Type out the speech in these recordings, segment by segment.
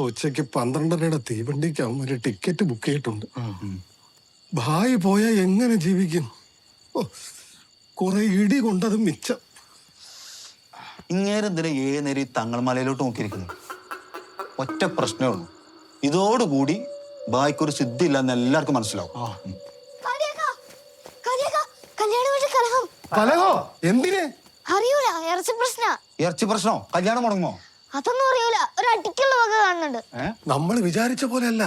ഉച്ചയ്ക്ക് 12:30 തീവണ്ടിക്ക് അവന്മാര് ticket book ചെയ്തിട്ടുണ്ട്. ഭായി പോയാൽ എങ്ങനെ ജീവിക്കും? കുറെ ഇടി കൊണ്ടത് മിച്ചം. ഇങ്ങേരെന്തിനാ ഏത് നേരം ഈ തങ്ങൾമലയിലോട്ട് നോക്കിയിരിക്കുന്നത്? ഒറ്റ പ്രശ്നമേ ഉള്ളൂ, ഇതോടുകൂടി ഭായിക്കൊരു സിദ്ധി ഇല്ലെന്ന് എല്ലാവർക്കും മനസ്സിലാവും. കലഹോ? എന്തിന്? അറിയൂല, ഇറച്ചി പ്രശ്നോ? കല്യാണം മുടങ്ങുമോ? അതൊന്നും അറിയൂല. ഒരു അടിക്കുള്ള വക കാണുന്നുണ്ട്. നമ്മൾ വിചാരിച്ച പോലെയല്ല,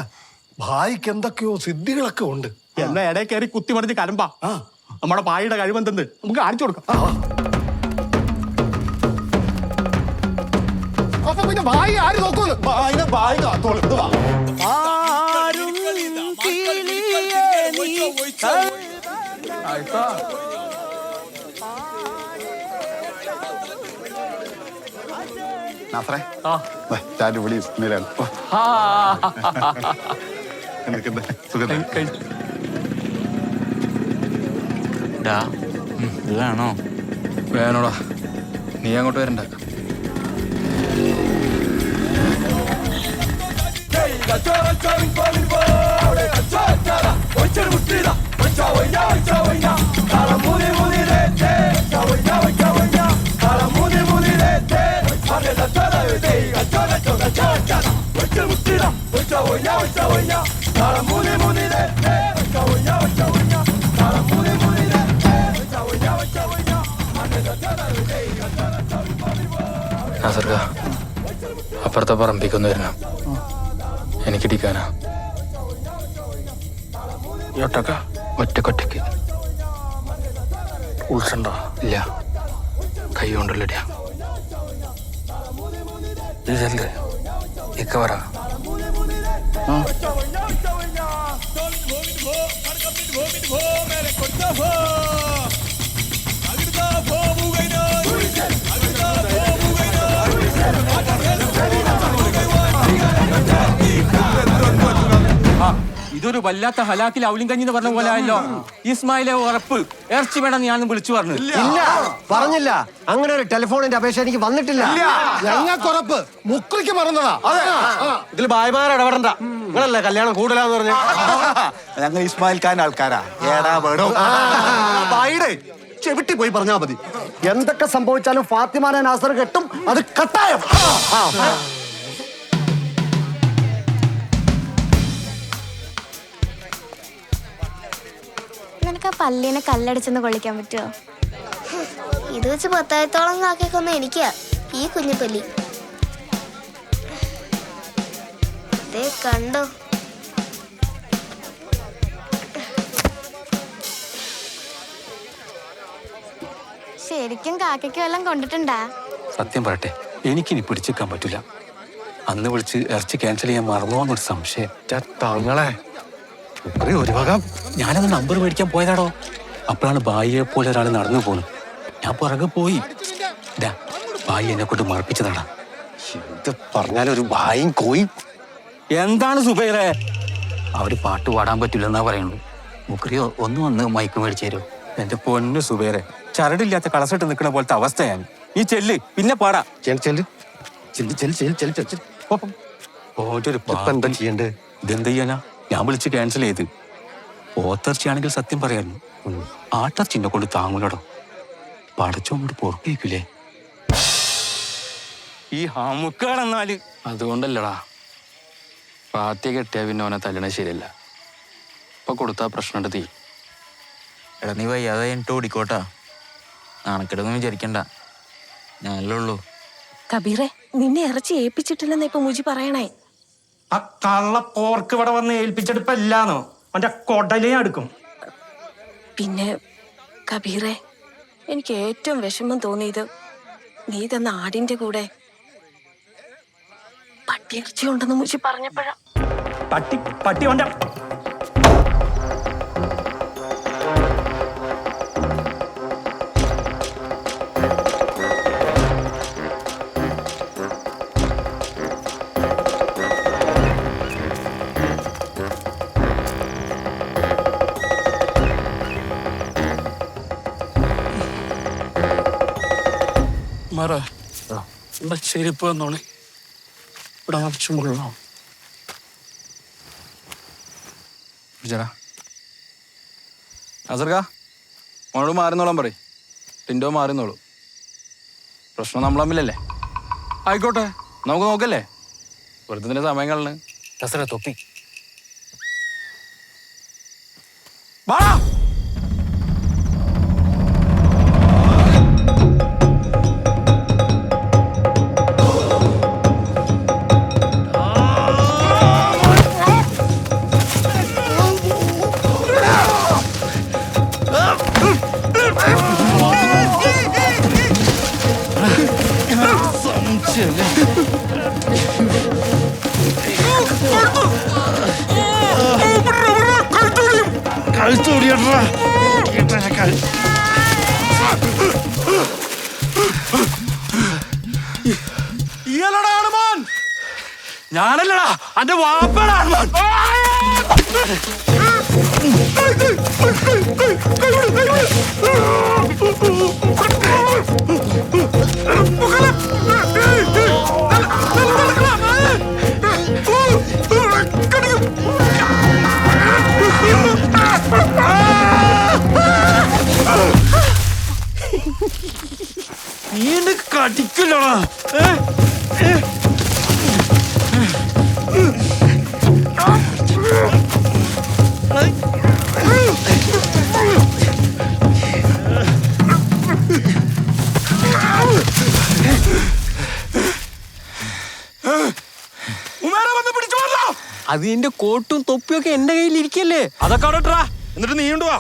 ഭായിക്ക് എന്തൊക്കെയോ സിദ്ധികളൊക്കെ ഉണ്ട്. എന്നാ ഇടയിൽ കയറി കുത്തി മറിഞ്ഞ് കരമ്പാ. നമ്മുടെ ഭായിയുടെ കഴിവെന്തെന്ന് നമുക്ക് കാണിച്ചു കൊടുക്കാം. അപ്പൊ പിന്നെ ഭായി ആര് നോക്കുന്നു? ഭായി കാത്തോളും. വേണോ? വേണോടാ, നീ അങ്ങോട്ട് വരണ്ട. അപ്പുറത്തെ പറമ്പിക്കൊന്നു വരണം, എനിക്കിടിക്കാനാ. ഒറ്റക്കൊറ്റക്ക് ഉൾസണ്ടോ? ഇല്ല, കൈ കൊണ്ടല്ലടിയാ. ഇതല്ലേ ഇക്ക പറ. ഇതൊരു വല്ലാത്ത ഹലാക്കിൽ ഔലിം കഞ്ഞി എന്ന് പറഞ്ഞ പോലെ ആയല്ലോ. ഇസ്മായിലെ ഉറപ്പ് ഇറച്ചി വേണം ഞാൻ വിളിച്ചു പറഞ്ഞു. ഇല്ല, പറഞ്ഞില്ല. അങ്ങനെ ഒരു ടെലിഫോണിന്റെ അപേക്ഷ എനിക്ക് വന്നിട്ടില്ല. ഞങ്ങൾക്കുറപ്പ് മുക്രിക്ക് പറഞ്ഞതാ. ഇതിൽ ഭായിമാരെ ഇടപെടണ്ട. നിങ്ങളല്ലേ കല്യാണം കൂടുതലാന്ന് പറഞ്ഞു. ഞങ്ങൾ ഇസ്മായിൽ ഖാൻ ആൾക്കാരാ. ഏടാ വേടോ ഭായിയുടെ ചെവിട്ടി പോയി പറഞ്ഞാ മതി. എന്തൊക്കെ സംഭവിച്ചാലും ഫാത്തിമാനെ നാസർ കെട്ടും, അത് കട്ടായം. നിനക്ക് ആ പല്ലിനെ കല്ലടിച്ചെന്ന് കൊള്ളിക്കാൻ പറ്റുമോ? ഇത് വെച്ച് 10,000-ഓളം കാക്കൊന്നും എനിക്കാ ഈ കുഞ്ഞു പല്ലി. കണ്ടോ? ശരിക്കും കാക്കയ്ക്ക് വല്ലതും കൊണ്ടിട്ടുണ്ടാ? സത്യം പറയട്ടെ, എനിക്കിനി പിടിച്ചെടുക്കാൻ പറ്റില്ല. അന്ന് വിളിച്ച് ഇറച്ചി ക്യാൻസൽ ചെയ്യാൻ മറന്നുവെന്നൊരു സംശയം. തങ്ങളെ ഒരു വക ഞാനത് നമ്പർ മേടിക്കാൻ പോയതാടോ. അപ്പോഴാണ് ഭായിയെ പോലെ ഒരാൾ നടന്നു പോണു. ഞാൻ പുറകെ പോയി. ഭായി എന്നെ കൊണ്ട് മറപ്പിച്ചതാടാ. എന്ത് പറഞ്ഞാലും ഒരു ഭായും കോയി. എന്താണ് സുബൈറെ? അവര് പാട്ട് പാടാൻ പറ്റില്ലെന്നാ പറയുള്ളൂ. മുക്രിയോ ഒന്ന് വന്ന് മൈക്ക് മേടിച്ചു തരുമോ? എന്റെ പൊന്നു സുബൈറെ, ചരടില്ലാത്ത കളസിട്ട് നിൽക്കുന്ന പോലത്തെ അവസ്ഥയാണ്. നീ ചെല്ല്, പിന്നെ പാടാ. എന്താ ചെയ്യണ്ടേ? ഇതെന്ത് ചെയ്യാനാ? ഞാൻ വിളിച്ച് ക്യാൻസൽ ചെയ്ത്. പോത്തിറച്ചിയാണെങ്കിൽ സത്യം പറയായിരുന്നു, ആട്ടിറച്ചിനെ കൊണ്ട് താങ്ങൂലടോ. പടച്ചോണ്ട് പൊറപ്പിക്കൂലേ ഈ ഹമുക്കാണെന്നാല്? അതുകൊണ്ടല്ലടാ, പാത്തിയെ കെട്ടിയാ പിന്നെ അവനെ തല്ലണ ശരിയല്ല. ഇപ്പൊ കൊടുത്താ പ്രശ്നം തീ. എടാ നീ വയ്യാതെ എന്നിട്ട് ഓടിക്കോട്ടാ. നാണക്കെടൊന്നും വിചാരിക്കണ്ട, ഞാനല്ലേ ഉള്ളൂ. കബീറെ, നിന്നെ ഇറച്ചി ഏൽപ്പിച്ചിട്ടില്ലെന്ന് ഇപ്പൊ മുജി പറയണേ. ആ കള്ള പോർക്ക് ഇവിടെ വന്ന് ഏൽപ്പിച്ചെടുപ്പല്ലാന്നോ? അവന്റെ കൊടലേ അടുക്കും. പിന്നെ കബീറെ, എനിക്ക് ഏറ്റവും വിഷമം തോന്നിയത് നീ തന്ന ആടിന്റെ കൂടെ പട്ടിയിറച്ചി ഉണ്ടെന്ന് മുജി പറഞ്ഞപ്പോഴാ. പട്ടി അവന്റെ ചെരുപ്പ് വന്നോണേ. ഇവിടെ നിറച്ചും കൊള്ളാം. ചേടാ അസർക്ക മോനോട് മാറുന്നോളാൻ പറയും ടിൻഡോ മാറുന്നോളൂ പ്രശ്നം നമ്മൾ തമ്മിലല്ലേ ആയിക്കോട്ടെ നമുക്ക് നോക്കല്ലേ വെറുതെ തന്നെ സമയം കളണ് അസറ തൊപ്പി വാടാ ഞാനല്ലടാ അന്റെ വാപ്പടാണ് നീ എന്നെ കടിക്കില്ലടാ അത് എന്റെ കോട്ടും തൊപ്പിയൊക്കെ എന്റെ കയ്യിൽ ഇരിക്കല്ലേ. അതൊക്കെ അവിടെ ഇട്രാ. എന്നിട്ട് നീ കൊണ്ടുവാ.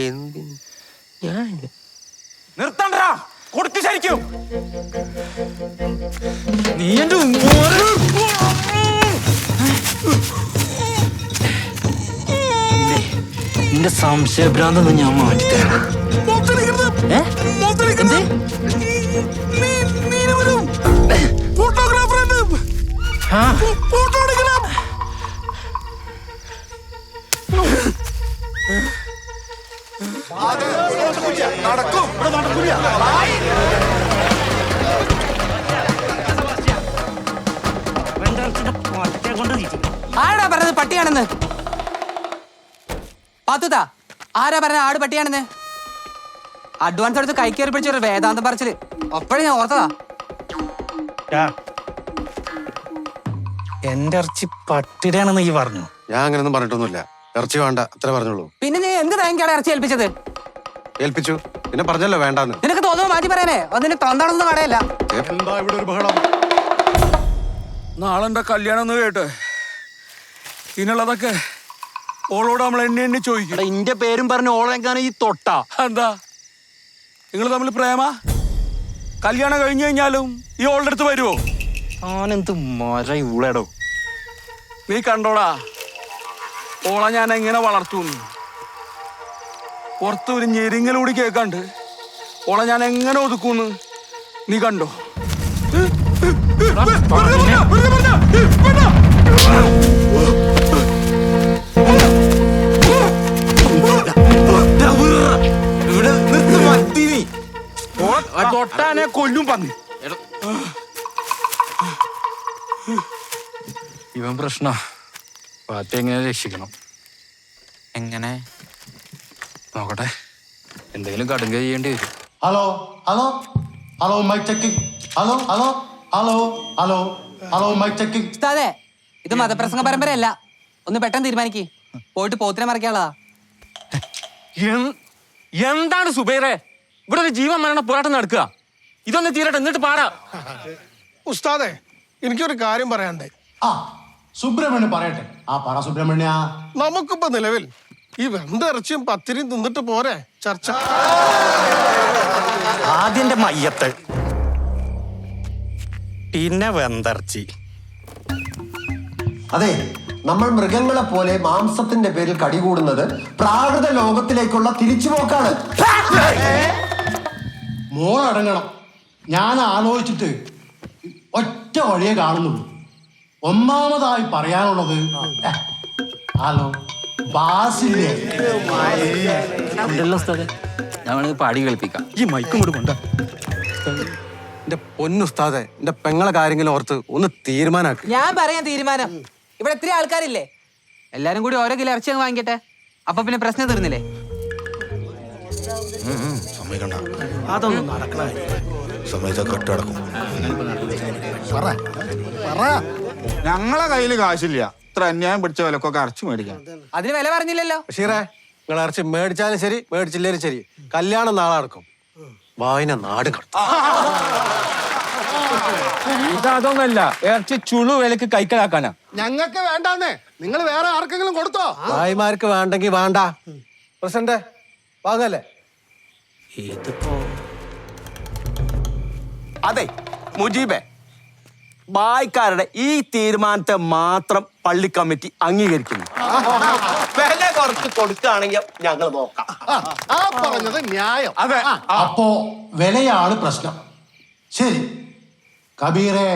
എന്തിന് ഞാൻ നിർത്തണ്ടാ കൊടുത്തു ശരിക്കും നീ എന്റെ നിന്റെ സംശയഭ്രാന്തൊന്നും ഞാൻ മാറ്റിത്തരാം. ആരാ പറഞ്ഞത് പട്ടിയാണെന്ന്? പാത്തുതാ ആരാ പറഞ്ഞ ആട് പട്ടിയാണെന്ന്? അഡ്വാൻസ് എടുത്ത് കൈക്കേറി പിടിച്ചൊരു വേദാന്തം പറച്ചില് അപ്പോഴും ഞാൻ ഓർത്തതാ. എന്റെ ഇറച്ചി പട്ടിടയാണെന്ന് ഈ പറഞ്ഞു. ഞാൻ അങ്ങനെയൊന്നും പറഞ്ഞിട്ടൊന്നുമില്ല. ഇറച്ചി വേണ്ട അത്ര പറഞ്ഞോളൂ. പിന്നെ നീ എന്ത് തേങ്ങയാണ് ഇറച്ചി ഏൽപ്പിച്ചത്? ഏൽപ്പിച്ചു, പിന്നെ പറഞ്ഞല്ലോ വേണ്ടാന്ന്. നിനക്ക് തോന്നുന്നു മാറ്റി പറയാനേ അതിന് തൊണ്ടാണെന്ന് കടയല്ല. എന്താ ഇവിടെ ഒരു ബഹളം? നാളെ എന്റെ കല്യാണം ഒന്ന് കേട്ടെ. ഇതിനുള്ളതൊക്കെ ഓളോട് നമ്മൾ എണ്ണി ചോദിക്കും. ഇന്റെ പേരും പറഞ്ഞ് ഓളെങ്ങാനും ഈ തൊട്ടാ എന്താ നിങ്ങൾ തമ്മിൽ പ്രേമ? കല്യാണം കഴിഞ്ഞു കഴിഞ്ഞാലും ഈ ഓളുടെ അടുത്ത് വരുവോ? ആനെന്ത് മര ഇവളെടോ. നീ കണ്ടോടാ ഓളെ ഞാൻ എങ്ങനെ വളർത്തുന്നു. പുറത്ത് ഒരു ഞെരിങ്ങലൂടി കേൾക്കാണ്ട് ഓളെ ഞാൻ എങ്ങനെ ഒതുക്കുന്നു നീ കണ്ടോ? തൊട്ടാനെ കൊല്ലും പന്നി. ഇവൻ പ്രശ്ന പാത്തി എങ്ങനെ രക്ഷിക്കണം? എങ്ങനെ? നോക്കട്ടെ, എന്തെങ്കിലും കടുങ്ക ചെയ്യേണ്ടി വരും. Hello hello hello mic checking. Hello hello hello hello hello mic checking. ഉസ്താദേ, ഇത് മതപ്രസംഗ പരമ്പരയല്ല. ഒന്ന് പെട്ടെന്ന് തീരുമാനിക്ക്. പോയിട്ട് പോത്തിനെ മറിക്കാനുള്ളതാ. എന്താണ് സുബൈറെ ഇവിടെ ഒരു ജീവൻ മരണ പോരാട്ടം നടക്കുക? ഇതൊന്ന് തീരട്ടെ എന്നിട്ട് പാടാ. ഉസ്താദേ, എനിക്കൊരു കാര്യം പറയാണ്ടേ. ആ സുബ്രഹ്മണ്യൻ പറയട്ടെ. ആ പറ സുബ്രഹ്മണ്യ. നമുക്കിപ്പോ നിലവിൽ ഈ വെന്തിറച്ചിയും പത്തിരിയും തിന്നിട്ട് പോരെ ചർച്ച. ആദ്യന്റെ മയ്യത്ത്, പിന്നെ വെന്തർച്ചി. അതെ, നമ്മൾ മൃഗങ്ങളെ പോലെ മാംസത്തിന്റെ പേരിൽ കടികൂടുന്നത് പ്രാകൃത ലോകത്തിലേക്കുള്ള തിരിച്ചുപോക്കാണ്. മോളടങ്ങണം. ഞാൻ ആലോചിച്ചിട്ട് ഒറ്റ വഴിയെ കാണുന്നുള്ളൂ. ഒന്നാമതായി പറയാനുള്ളത് ഹലോ ബാസില്ലേ. ഞാൻ പാടി കളിപ്പിക്കാം. ഈ മൈക്കും കൂടെ കൊണ്ട. എന്റെ പൊന്നുസ്താദെ, എന്റെ പെങ്ങളെ കാര്യങ്ങളും ഓർത്ത് ഒന്ന് തീരുമാനാക്കി. ഞാൻ പറയാൻ തീരുമാനം. ഇവിടെ എത്ര ആൾക്കാരില്ലേ? എല്ലാരും കൂടി ഓരോ കിലോ ഇറച്ചി അങ്ങ് വാങ്ങിക്കട്ടെ. അപ്പൊ പിന്നെ പ്രശ്നം തീർന്നില്ലേ? സമ്മതിക്കണ്ട, അതൊന്നും നടക്കണ സമ്മതിച്ച കെട്ട് കിടക്കും. ഞങ്ങളെ കയ്യിൽ കാശില്ല ഇത്ര അന്യായം പിടിച്ച വിലക്കൊക്കെ അരച്ചു മേടിക്കാൻ. അതിന് വില പറഞ്ഞില്ലല്ലോ. ബഷീറേ, നിങ്ങൾ ഇറച്ചി മേടിച്ചാലും ശരി മേടിച്ചില്ലേലും ശരി, കല്യാണം നാളെ നടക്കും. വായന നാട് കടത്തും. ഇതൊന്നല്ല, ഇറച്ചി ചുളു വിലക്ക് കൈക്കലാക്കാനാ. ഞങ്ങൾക്ക് വേണ്ടാന്നേ, നിങ്ങൾ വേറെ ആർക്കെങ്കിലും കൊടുത്തോ? ഭായിമാർക്ക് വേണ്ടെങ്കിൽ വേണ്ട. പ്രസിഡന്റ് വാങ്ങല്ലേ? ഇതിപ്പോ അതെ മുജീബെ, ബായ്ക്കാരുടെ ഈ തീരുമാനത്തെ മാത്രം പള്ളി കമ്മിറ്റി അംഗീകരിക്കുന്നു. വില കുറച്ച് കൊടുക്കുകയാണെങ്കിൽ ഞങ്ങൾ നോക്കാം. ആ പറഞ്ഞത് ന്യായം. അതെ. അപ്പോ വിലയാണ് പ്രശ്നം. ശരി കബീറെ,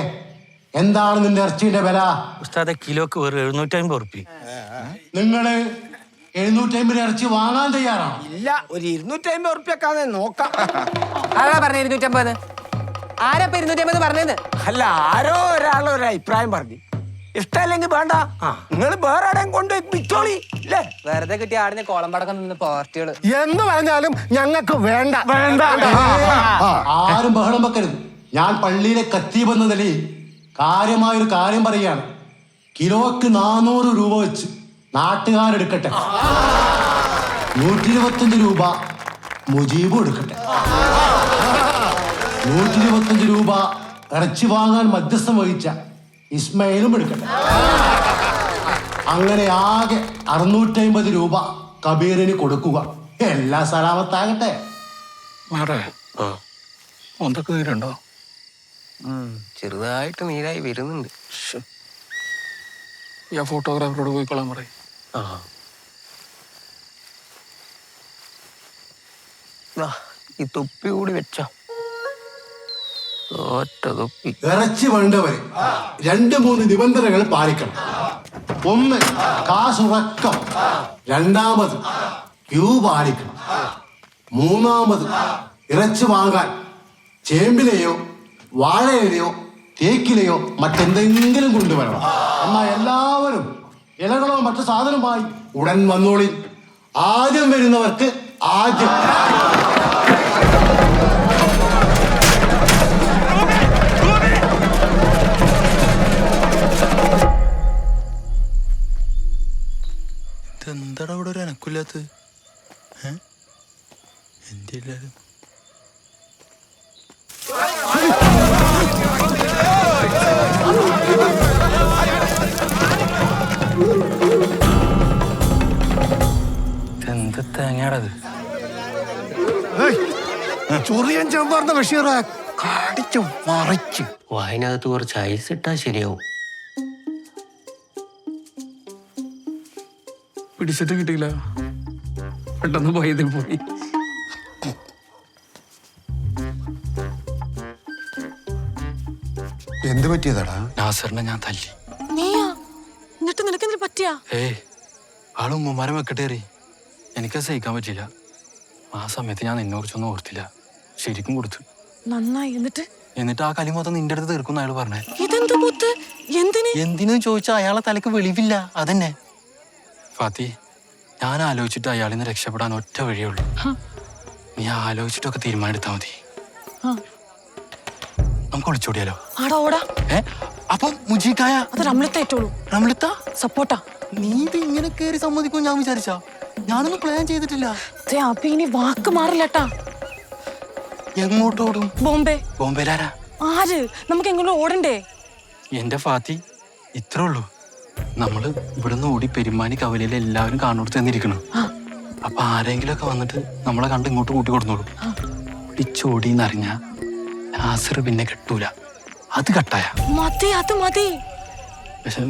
എന്താണ് നിന്റെ ഇറച്ചിയുടെ വില? ഉസ്താദെ, കിലോക്ക് വെറും 750 ഉറുപ്പിക. നിങ്ങള് 750 ഇറച്ചി വാങ്ങാൻ തയ്യാറാണോ? ഇല്ല, ഒരു 250 ഉറുപ്പിയൊക്കെ നോക്കാം. ആരാ പറഞ്ഞ 250? ആരാ 250 പറഞ്ഞത്? അല്ല, ആരോ ഒരാൾ ഒരു അഭിപ്രായം പറഞ്ഞു. ഇഷ്ടമല്ലെങ്കിൽ വേണ്ട, നിങ്ങൾ വേറെ ആരെയും കൊണ്ട് വിറ്റോളി. ഇല്ലേ? വെറുതെ കിട്ടിയ ആടിന് കോളം പടക്കം നിന്ന് പാർട്ടികള്. എന്ന് പറഞ്ഞാലും ഞങ്ങൾക്ക് വേണ്ട. ആരും ബഹളം വെക്കരുത്. ഞാൻ പള്ളിയിലെ കത്തീബ് എന്ന നിലയിൽ കാര്യമായൊരു കാര്യം പറയുകയാണ്. കിലോക്ക് 400 രൂപ വെച്ച് നാട്ടുകാരെടുക്കട്ടെ. 125 രൂപ മുജീബും എടുക്കട്ടെ. 125 രൂപ ഇറച്ചി വാങ്ങാൻ മധ്യസ്ഥം വഹിച്ച ഇസ്മയിലും എടുക്കട്ടെ. അങ്ങനെ ആകെ 650 രൂപ കബീറിന് കൊടുക്കുക. എല്ലാം സലാമത്താകട്ടെ. എന്തൊക്കെ നീരുണ്ടോ? ചെറുതായിട്ട് നീരായി വരുന്നുണ്ട്. ഞാൻ ഫോട്ടോഗ്രാഫറോട് പോയിക്കൊള്ളാൻ പറയും. ഈ തൊപ്പി കൂടി വെച്ചോ. ഒറ്റ തൊപ്പി. ഇറച്ചി വേണ്ടവര് 2-3 നിബന്ധനകൾ പാലിക്കണം. 1, കാശുറക്കം. 2, ക്യൂ പാലിക്കണം. 3, ഇറച്ചി വാങ്ങാൻ ചേമ്പിലെയോ വാഴയിലെയോ തേക്കിലെയോ മറ്റെന്തെങ്കിലും കൊണ്ടുവരണം. എന്നാൽ എല്ലാവരും ഇലകളോ മറ്റു സാധനമായി ഉടൻ വന്നോളി. ആദ്യം വരുന്നവർക്ക് ആദ്യം. എന്താടാ ഇവിടെ ഒരു അനക്കില്ലാത്ത? എന്തില്ലാരും എന്ത് തേങ്ങയാടത്? ചൊറിയൻ ചെമ്പാർന്ന ബഷീറെ കടിച്ചു മറിച്ച്. വായനകത്ത് കുറച്ച് ഐസ് ഇട്ടാ ശരിയാവും. പിടിച്ചിട്ട് കിട്ടിയില്ല, പെട്ടെന്ന് പോയതിൽ പോയി. എന്ത് പറ്റിയതാടാ? നാസറിനെ ഞാൻ തല്ലി. നീയാ? എന്നിട്ട് നിനക്കെന്തിനു പറ്റിയാ? ആള് ഉമ്മമാരെ വെക്കട്ടേറി. എനിക്കത് സഹിക്കാൻ പറ്റില്ല. ആ സമയത്ത് ഞാൻ നിന്നെ കുറിച്ചൊന്നും ഓർത്തില്ല. ശരിക്കും കൊടുത്തു. നന്നായി. എന്നിട്ട് ആ കലി മൊത്തം നിന്റെ അടുത്ത് തീർക്കുന്ന അയാൾ പറഞ്ഞേ. ഇതെന്ത് മുത്ത്? എന്തിനു ചോദിച്ചാ അയാളെ തലക്ക് വെളിവില്ല. അതന്നെ ഫാത്തി, ഞാൻ ആലോചിച്ചിട്ട് അയാളിൽ നിന്ന് രക്ഷപ്പെടാൻ ഒറ്റ വഴിയുള്ളൂ. നീ ആലോചിച്ചിട്ടൊക്കെ തീരുമാനം എടുത്താ മതി. നമുക്ക് ഒളിച്ചോടിയാലോ? അപ്പൊ മുജീക്കായ റംലത്ത സപ്പോർട്ടാ. നീ ഇത് ഇങ്ങനെ കേറി സമ്മതിക്കും ഞാൻ വിചാരിച്ചാ? ഞാനൊന്നും പ്ലാൻ ചെയ്തിട്ടില്ല. അപ്പൊ ഇനി വാക്ക് മാറില്ലട്ടാ. എങ്ങോട്ടോടും? ബോംബെ. ബോംബെയിലാരാ? ആര്? നമുക്ക് എങ്ങോട്ടും ഓടണ്ടേ? എന്റെ ഫാത്തി, ഇത്രേ ഉള്ളൂ. നമ്മള് ഇവിടുന്ന് ഓടി പെരുമാനി കവലയിൽ എല്ലാവരും കാണോട് തന്നിരിക്കണം. അപ്പൊ ആരെങ്കിലും ഒക്കെ വന്നിട്ട് നമ്മളെ കണ്ട് ഇങ്ങോട്ട് കൂട്ടി കൊടുന്നോളൂ. ഓടിച്ചോടിന്നറിഞ്ഞ നാസർ പിന്നെ കിട്ടൂല. അത് കട്ടായ മതി. പക്ഷെ